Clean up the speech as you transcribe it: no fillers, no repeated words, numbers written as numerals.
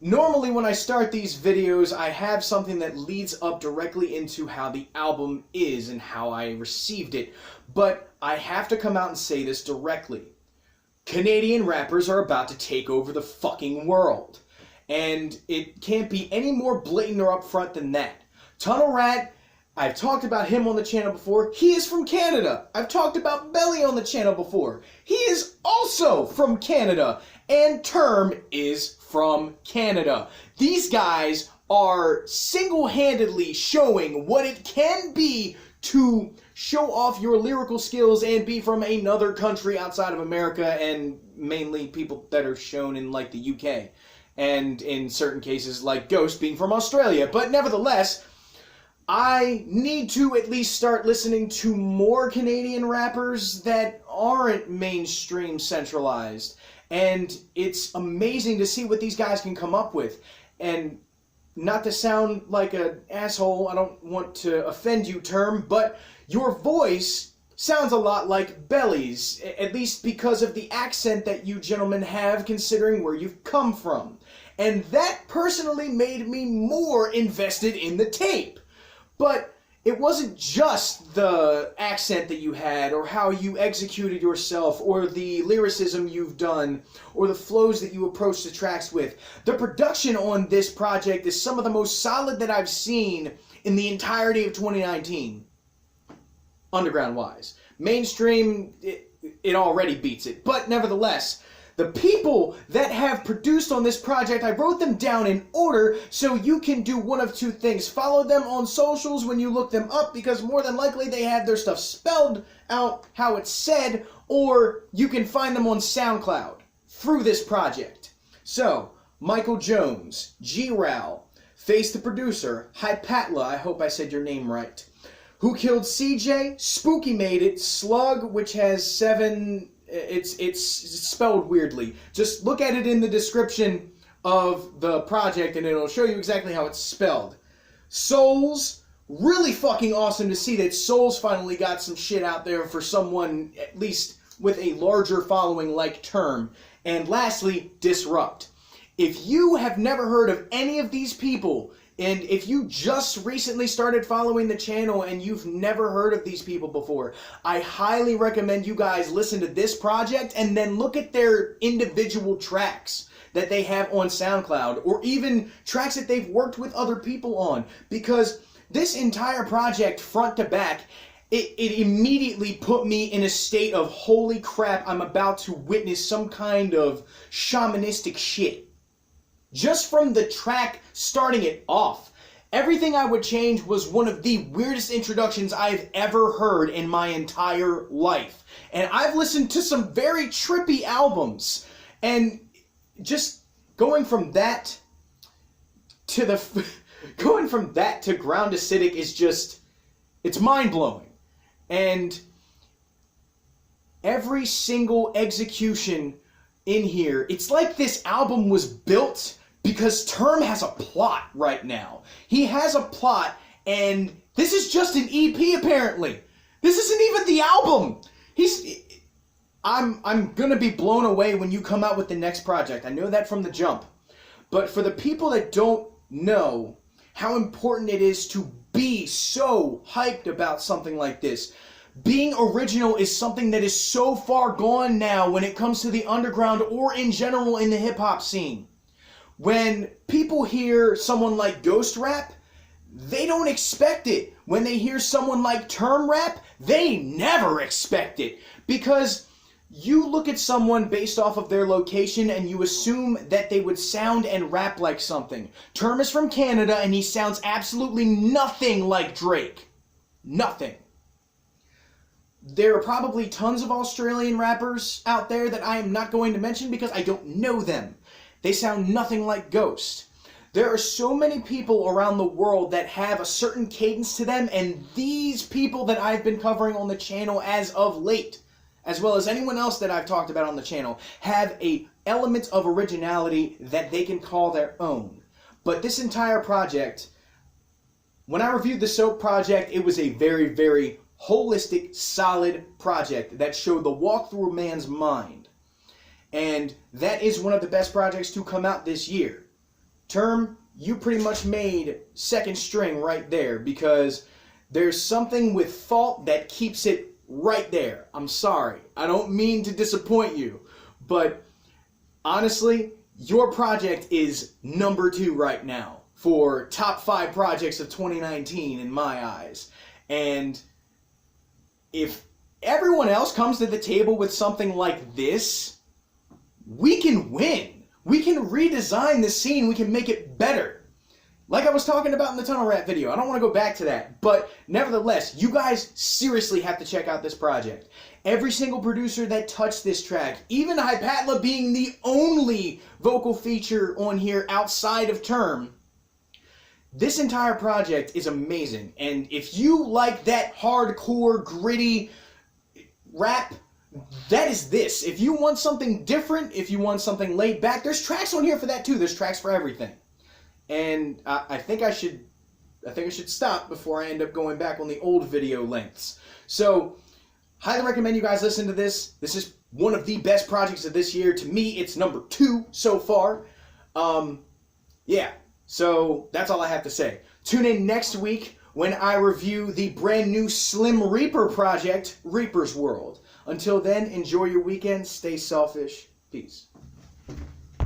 Normally when I start these videos, I have something that leads up directly into how the album is and how I received it, but I have to come out and say this directly. Canadian rappers are about to take over the fucking world. And it can't be any more blatant or upfront than that. Tunnel Rat, I've talked about him on the channel before. He is from Canada. I've talked about Belly on the channel before. He is also from Canada. And Trrm is from Canada. These guys are single-handedly showing what it can be to show off your lyrical skills and be from another country outside of America, and mainly people that are shown in like the UK. And in certain cases like Ghost being from Australia. But nevertheless, I need to at least start listening to more Canadian rappers that aren't mainstream centralized. And it's amazing to see what these guys can come up with. And not to sound like an asshole, I don't want to offend you, Trrm, but your voice sounds a lot like Belly's, at least because of the accent that you gentlemen have considering where you've come from. And that personally made me more invested in the tape. But it wasn't just the accent that you had, or how you executed yourself, or the lyricism you've done, or the flows that you approach the tracks with. The production on this project is some of the most solid that I've seen in the entirety of 2019. Underground-wise. Mainstream, it already beats it. But nevertheless, the people that have produced on this project, I wrote them down in order so you can do one of two things. Follow them on socials when you look them up, because more than likely they have their stuff spelled out how it's said, or you can find them on SoundCloud through this project. So, Michael Jones, G-Ral, Face the Producer, Hypatla, I hope I said your name right, Who Killed CJ, Spooky Made It, Slug, which has 7... It's spelled weirdly. Just look at it in the description of the project and it'll show you exactly how it's spelled. Souls, really fucking awesome to see that Souls finally got some shit out there for someone at least with a larger following like Trrm. And lastly, Disrupt. If you have never heard of any of these people, and if you just recently started following the channel and you've never heard of these people before, I highly recommend you guys listen to this project and then look at their individual tracks that they have on SoundCloud, or even tracks that they've worked with other people on. Because this entire project, front to back, it immediately put me in a state of, holy crap, I'm about to witness some kind of shamanistic shit. Just from the track starting it off. Everything I Would Change was one of the weirdest introductions I've ever heard in my entire life. And I've listened to some very trippy albums. And just going from that to going from that to Ground Acidic is just, it's mind-blowing. And every single execution in here, it's like this album was built because Trrm has a plot right now. He has a plot, and this is just an EP apparently. This isn't even the album. I'm gonna be blown away when you come out with the next project. I know that from the jump. But for the people that don't know how important it is to be so hyped about something like this, being original is something that is so far gone now when it comes to the underground or in general in the hip-hop scene. When people hear someone like Ghost rap, they don't expect it. When they hear someone like Trrm rap, they never expect it. Because you look at someone based off of their location and you assume that they would sound and rap like something. Trrm is from Canada and he sounds absolutely nothing like Drake. Nothing. There are probably tons of Australian rappers out there that I am not going to mention because I don't know them. They sound nothing like Ghost. There are so many people around the world that have a certain cadence to them, and these people that I've been covering on the channel as of late, as well as anyone else that I've talked about on the channel, have a element of originality that they can call their own. But this entire project, when I reviewed the Soap project, it was a very, very holistic, solid project that showed the walk through a man's mind. And that is one of the best projects to come out this year. Trrm, you pretty much made second string right there, because there's something with fault that keeps it right there. I'm sorry. I don't mean to disappoint you, but honestly, your project is number 2 right now for top 5 projects of 2019 in my eyes. And if everyone else comes to the table with something like this, we can win. We can redesign the scene. We can make it better. Like I was talking about in the Tunnel Rat video. I don't want to go back to that. But nevertheless, you guys seriously have to check out this project. Every single producer that touched this track, even Hypatla being the only vocal feature on here outside of Trrm, this entire project is amazing. And if you like that hardcore, gritty rap, that is this. If you want something different, if you want something laid back, there's tracks on here for that too. There's tracks for everything. And I think I should stop before I end up going back on the old video lengths. So, highly recommend you guys listen to this. This is one of the best projects of this year. To me, it's number 2 so far. Yeah, so that's all I have to say. Tune in next week when I review the brand new Slim Reaper project, Reaper's World. Until then, enjoy your weekend, stay selfish, peace.